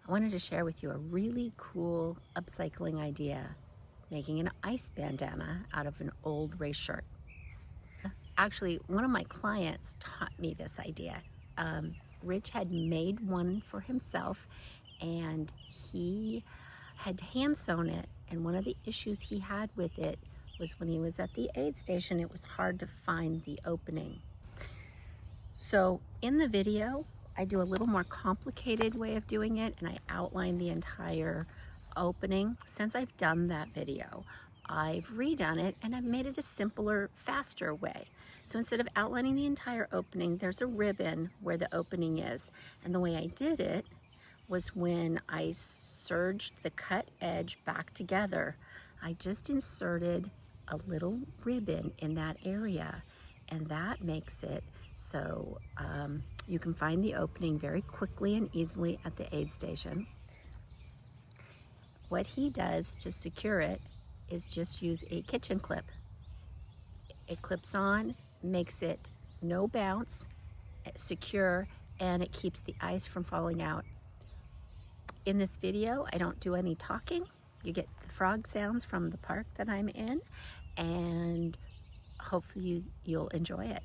I wanted to share with you a really cool upcycling idea, making an ice bandana out of an old race shirt. Actually, one of my clients taught me this idea. Rich had made one for himself and he had hand sewn it, and one of the issues he had with it was when he was at the aid station, it was hard to find the opening. So in the video, I do a little more complicated way of doing it, and I outline the entire opening. Since I've done that video, I've redone it and I've made it a simpler, faster way. So instead of outlining the entire opening, there's a ribbon where the opening is. And the way I did it was when I serged the cut edge back together, I just inserted a little ribbon in that area, and that makes it so you can find the opening very quickly and easily at the aid station. What he does to secure it is just use a kitchen clip. It clips on, makes it no bounce, secure, and it keeps the ice from falling out. In this video, I don't do any talking. You get the frog sounds from the park that I'm in, and hopefully you'll enjoy it.